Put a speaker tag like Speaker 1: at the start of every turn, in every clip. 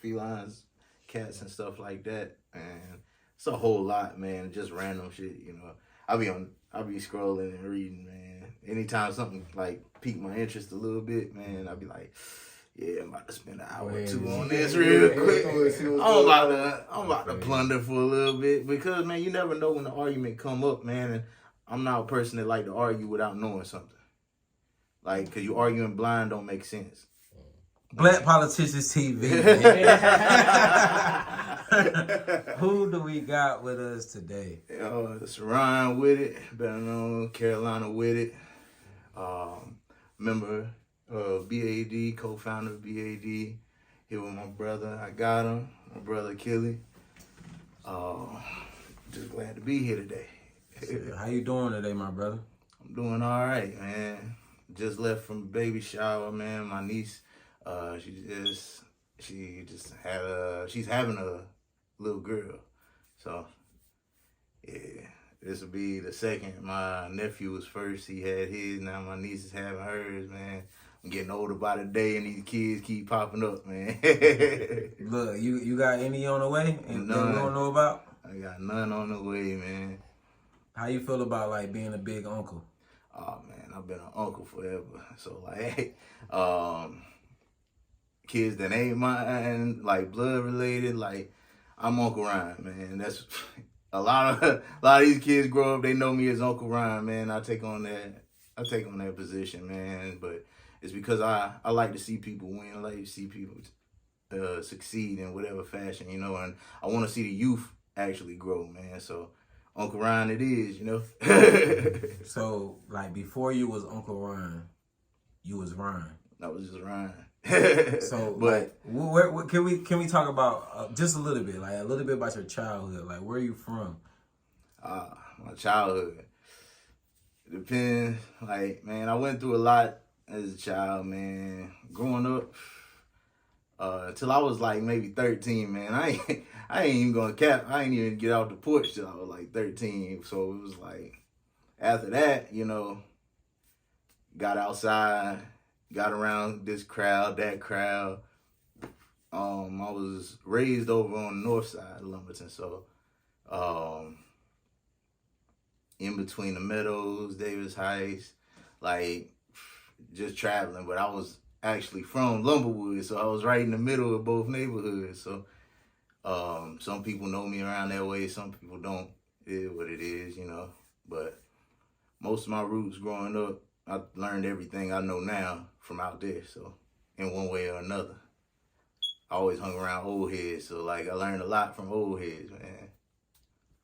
Speaker 1: felines, cats and stuff like that. And it's a whole lot, man. Just random shit, I be scrolling and reading, man. Anytime something like pique my interest a little bit, man, I'll be like, yeah, I'm about to spend an hour or two on this real quick. I'm about to plunder for a little bit because, man, you never know when the argument come up, man. And I'm not a person that like to argue without knowing something. Like, because you arguing blind don't make sense.
Speaker 2: Black Politicians TV. Who do we got with us today?
Speaker 1: It's Ryan with it, better known Carolina with it. Member of BAD, co-founder of BAD. Here with my brother, I got him. My brother Killy. Just glad to be here today.
Speaker 2: How you doing today, my brother?
Speaker 1: I'm doing all right, man. Just left from baby shower, man. My niece, she's having a little girl. So, yeah, this will be the second. My nephew was first. He had his. Now my niece is having hers, man. I'm getting older by the day, and these kids keep popping up, man.
Speaker 2: Look, you got any on the way and that we don't know about?
Speaker 1: I got none on the way, man.
Speaker 2: How you feel about, like, being a big uncle?
Speaker 1: Oh, man, I've been an uncle forever. So, like, kids that ain't mine, like, blood related, like, I'm Uncle Ryan, man. That's a lot of these kids grow up, they know me as Uncle Ryan, man. I take on that position, man. But it's because I like to see people win. I like to see people succeed in whatever fashion, and I want to see the youth actually grow, man. So Uncle Ryan it is,
Speaker 2: So, like, before you was Uncle Ryan, you was Ryan.
Speaker 1: I was just Ryan.
Speaker 2: So, but what can we talk about just a little bit about your childhood? Like, where are you from?
Speaker 1: My childhood. It depends. Like, man, I went through a lot as a child, man. Growing up, till I was like maybe 13, man. I ain't even gonna cap. I ain't even get out the porch till I was like 13. So it was like after that, got outside, got around this crowd, that crowd. I was raised over on the north side of Lumberton, so in between the Meadows, Davis Heights, like just traveling. But I was actually from Lumberwood, so I was right in the middle of both neighborhoods. So some people know me around that way, some people don't. It is what it is, But most of my roots growing up, I learned everything I know now from out there. So in one way or another, I always hung around old heads. So like I learned a lot from old heads, man.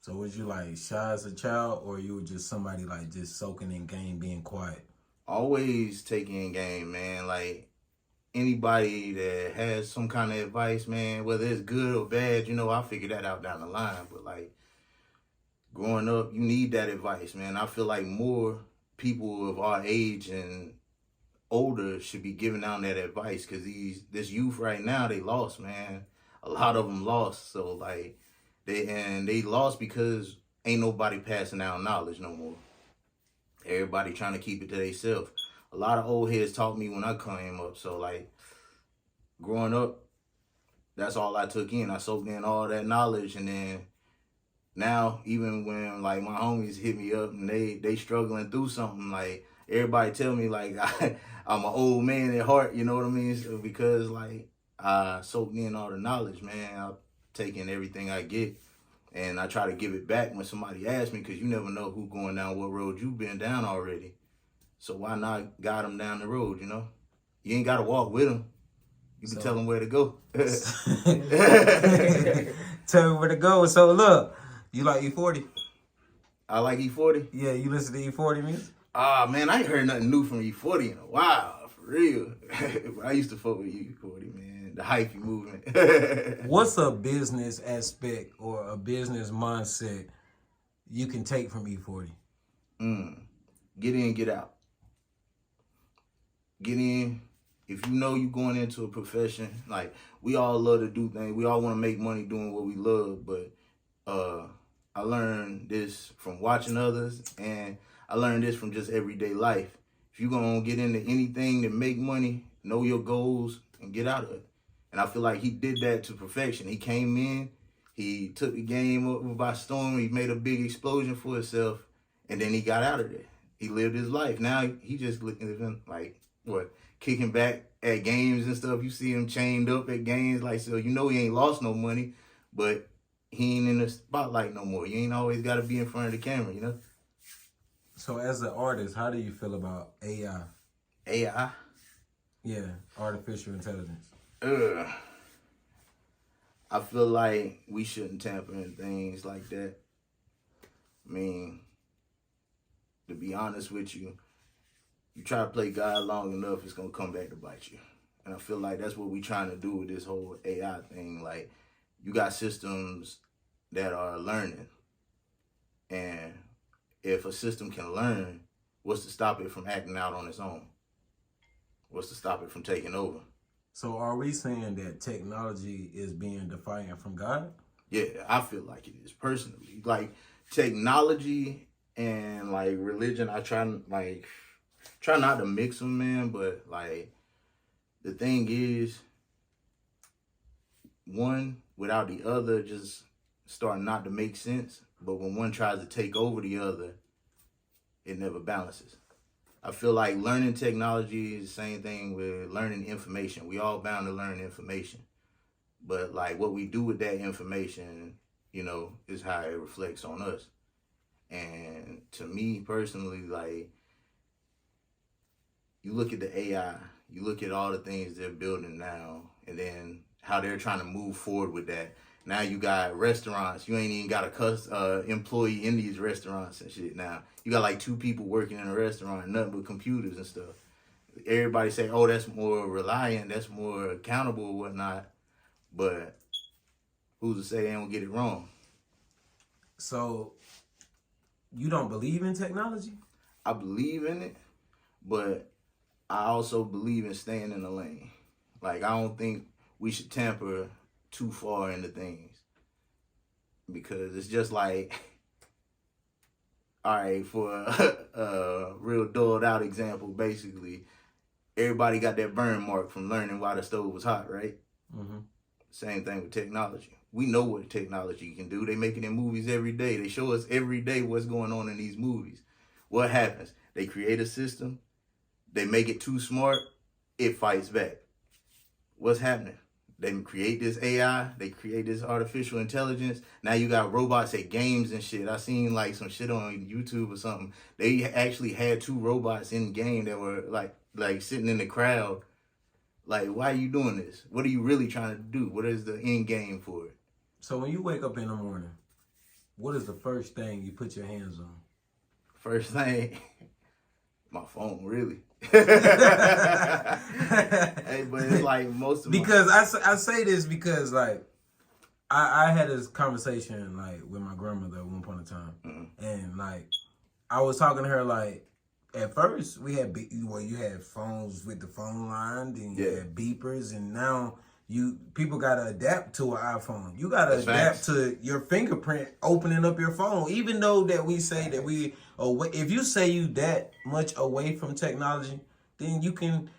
Speaker 2: So was you like shy as a child, or you were just somebody like just soaking in game, being quiet?
Speaker 1: Always taking in game, man. Like anybody that has some kind of advice, man, whether it's good or bad, I figure that out down the line. But like growing up, you need that advice, man. I feel like more people of our age and older should be giving out that advice because this youth right now, they lost, man. A lot of them lost. So like they lost because ain't nobody passing down knowledge no more. Everybody trying to keep it to themselves. A lot of old heads taught me when I came up. So like growing up, that's all I took in. I soaked in all that knowledge, and then now even when like my homies hit me up and they struggling through something, like everybody tell me like I'm an old man at heart, you know what I mean? So because like I soaked in all the knowledge, man. I take in everything I get, and I try to give it back when somebody asks me, because you never know who going down what road you've been down already. So why not guide them down the road, You ain't got to walk with them. You can tell them where to go.
Speaker 2: Tell me where to go. So look, you like E40?
Speaker 1: I like E40.
Speaker 2: Yeah, you listen to E40 music?
Speaker 1: Man, I ain't heard nothing new from E40 in a while, for real. I used to fuck with E40, man. The hyphy movement.
Speaker 2: What's a business aspect or a business mindset you can take from E40?
Speaker 1: Get in, get out. Get in. If you know you going into a profession, like we all love to do things. We all want to make money doing what we love, but I learned this from watching others, and I learned this from just everyday life. If you're going to get into anything to make money, know your goals and get out of it. And I feel like he did that to perfection. He came in, he took the game up by storm, he made a big explosion for himself, and then he got out of there. He lived his life. Now he just living like what, kicking back at games and stuff. You see him chained up at games, like, so you know he ain't lost no money, but he ain't in the spotlight no more. You ain't always got to be in front of the camera, you know?
Speaker 2: So as an artist, how do you feel about AI?
Speaker 1: AI?
Speaker 2: Yeah, artificial intelligence.
Speaker 1: I feel like we shouldn't tamper in things like that. I mean, to be honest with you, you try to play God long enough, it's going to come back to bite you. And I feel like that's what we're trying to do with this whole AI thing. Like, you got systems that are learning. And if a system can learn, what's to stop it from acting out on its own? What's to stop it from taking over?
Speaker 2: So are we saying that technology is being defiant from God?
Speaker 1: Yeah, I feel like it is personally. Like, technology and like religion, I try not to mix them, man. But like, the thing is, one without the other just start not to make sense. But when one tries to take over the other, it never balances. I feel like learning technology is the same thing with learning information. We all bound to learn information. But like what we do with that information, you know, is how it reflects on us. And to me personally, like, you look at the AI, you look at all the things they're building now, and then how they're trying to move forward with that. Now you got restaurants. You ain't even got a employee in these restaurants and shit now. You got like 2 people working in a restaurant, nothing but computers and stuff. Everybody say, oh, that's more reliant, that's more accountable or whatnot. But who's to say they don't get it wrong?
Speaker 2: So you don't believe in technology?
Speaker 1: I believe in it, but I also believe in staying in the lane. Like, I don't think we should tamper too far into things, because it's just like, all right, for a real dulled out example, basically, everybody got that burn mark from learning why the stove was hot, right?
Speaker 2: Mm-hmm.
Speaker 1: Same thing with technology. We know what technology can do. They make it in movies every day. They show us every day what's going on in these movies. What happens? They create a system. They make it too smart. It fights back. What's happening? They create this AI. They create this artificial intelligence. Now you got robots at games and shit. I seen like some shit on YouTube or something. They actually had 2 robots in game that were like sitting in the crowd. Like, why are you doing this? What are you really trying to do? What is the end game for it?
Speaker 2: So when you wake up in the morning, what is the first thing you put your hands on?
Speaker 1: First thing, my phone, really. Hey, but it's like most of
Speaker 2: because I say this because like I had this conversation like with my grandmother at one point in time, and like I was talking to her like, at first we had you had phones with the phone line, then you had beepers, and now people gotta adapt to an iPhone. You gotta adapt to your fingerprint opening up your phone. Even though that we say that we away, if you say you that much away from technology, then you can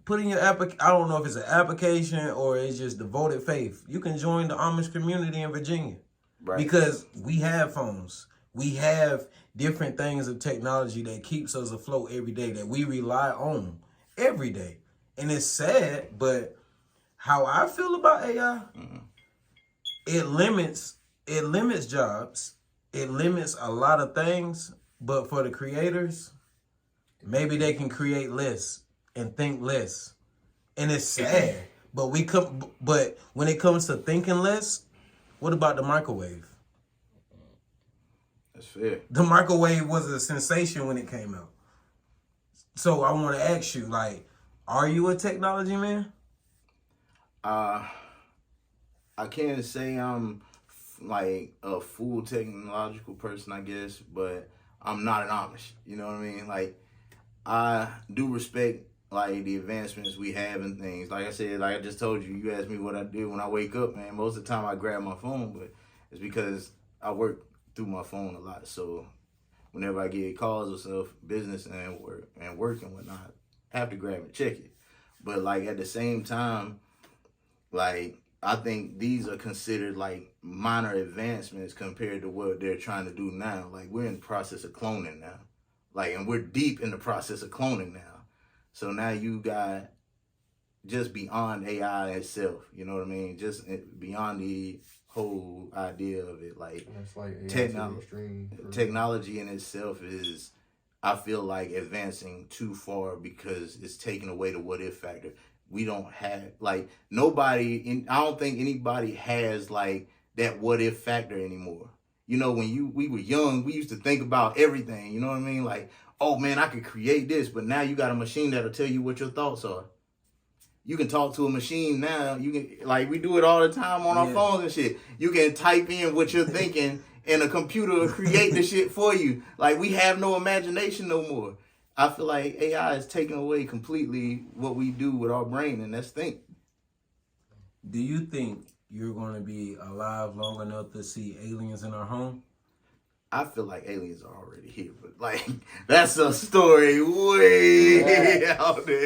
Speaker 2: put in your I don't know if it's an application or it's just devoted faith. You can join the Amish community in Virginia, right? Because we have phones. We have different things of technology that keeps us afloat every day, that we rely on every day. And it's sad, but how I feel about AI, it limits jobs. It limits a lot of things, but for the creators, maybe they can create less and think less. And it's sad, but when it comes to thinking less, what about the microwave?
Speaker 1: That's fair.
Speaker 2: The microwave was a sensation when it came out. So I want to ask you, like, are you a technology man?
Speaker 1: I can't say I'm like a full technological person, I guess, but I'm not an Amish. You know what I mean? Like, I do respect like the advancements we have and things. Like I said, like I just told you, you asked me what I do when I wake up, man. Most of the time I grab my phone, but it's because I work through my phone a lot. So whenever I get calls or stuff, business and work and whatnot, I have to grab and check it. But like at the same time, Like, I think these are considered like minor advancements compared to what they're trying to do now. Like, we're in the process of cloning now. Like, and we're deep in the process of cloning now. So now you got just beyond AI itself, you know what I mean? Just beyond the whole idea of it. Like,
Speaker 3: That's like AI
Speaker 1: technology in itself is, I feel like, advancing too far because it's taking away the what if factor. We don't have, like, I don't think anybody has like that what if factor anymore. You know, when we were young, we used to think about everything, you know what I mean? Like, oh man, I could create this, but now you got a machine that'll tell you what your thoughts are. You can talk to a machine now. You can, like, we do it all the time on our phones and shit. You can type in what you're thinking and a computer will create the shit for you. Like, we have no imagination no more. I feel like AI is taking away completely what we do with our brain, and that's think.
Speaker 2: Do you think you're going to be alive long enough to see aliens in our home?
Speaker 1: I feel like aliens are already here, but like, that's a story way out there.